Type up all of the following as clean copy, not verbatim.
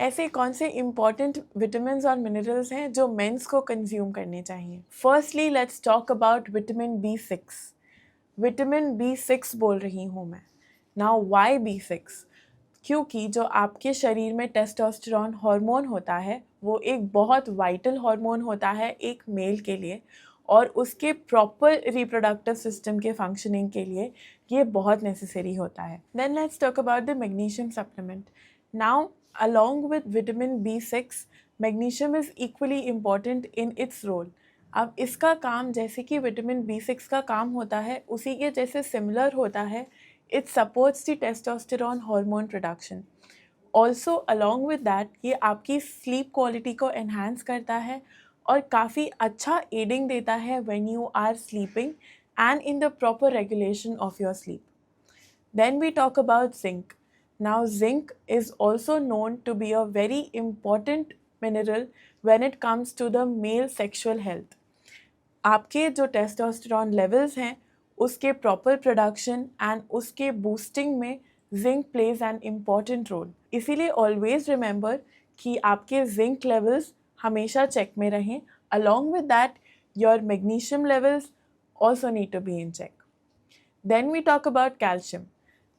ऐसे कौन से इम्पॉर्टेंट विटामिन्स और मिनरल्स हैं जो मेंस को कंज्यूम करने चाहिए? Firstly let's talk about vitamin B6। Vitamin B6 बोल रही हूँ मैं। Now why B6? क्योंकि जो आपके शरीर में टेस्टोस्टेरॉन हार्मोन होता है वो एक बहुत वाइटल हार्मोन होता है एक मेल के लिए, और उसके प्रॉपर रिप्रोडक्टिव सिस्टम के फंक्शनिंग के लिए ये बहुत नेसेसरी होता है। Then let's talk about the magnesium supplement. Now along with vitamin B6, magnesium is equally important in its role. अब इसका काम जैसे कि विटामिन B6 का काम होता है उसी के जैसे सिमिलर होता है। It supports the testosterone hormone production. Also along with that ये आपकी स्लीप क्वालिटी को एनहांस करता है और काफ़ी अच्छा एडिंग देता है when you are sleeping and in the proper regulation of your sleep. Then we talk about zinc. Now, zinc is also known to be a very important mineral when it comes to the male sexual health. आपके जो testosterone levels हैं उसके proper production and उसके boosting में zinc plays an important role. इसीलिए always remember कि आपके zinc levels हमेशा चेक में रहें। Along with that your magnesium levels also need to be in check. Then we talk about calcium.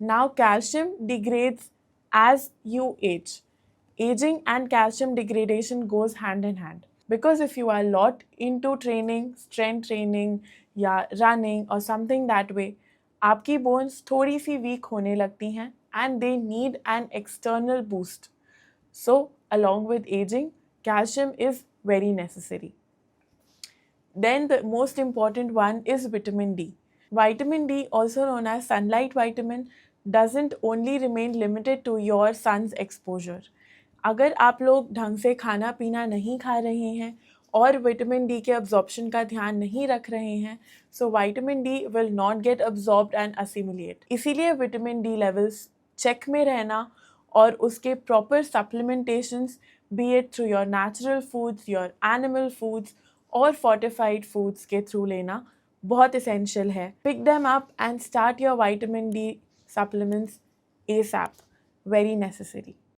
Now, calcium degrades as you age. Aging and calcium degradation goes hand in hand. Because if you are a lot into training, strength training, या running or something that way, आपकी bones थोड़ी सी weak होने लगती हैं and they need an external boost. So, along with aging, calcium is very necessary. Then the most important one is vitamin D. Vitamin D, also known as sunlight vitamin, doesn't only remain limited to your sun's exposure. अगर आप लोग ढंग से खाना पीना नहीं खा रहे हैं और विटामिन डी के अब्जॉर्प्शन का ध्यान नहीं रख रहे हैं, so vitamin D will not get absorbed and assimilate. इसीलिए विटामिन डी लेवल्स चेक में रहना और उसके proper supplementations, be it through your natural foods, your animal foods और फोर्टिफाइड फूड्स के थ्रू लेना बहुत इसेंशियल है। Pick them up and start your vitamin D supplements ASAP. Very necessary.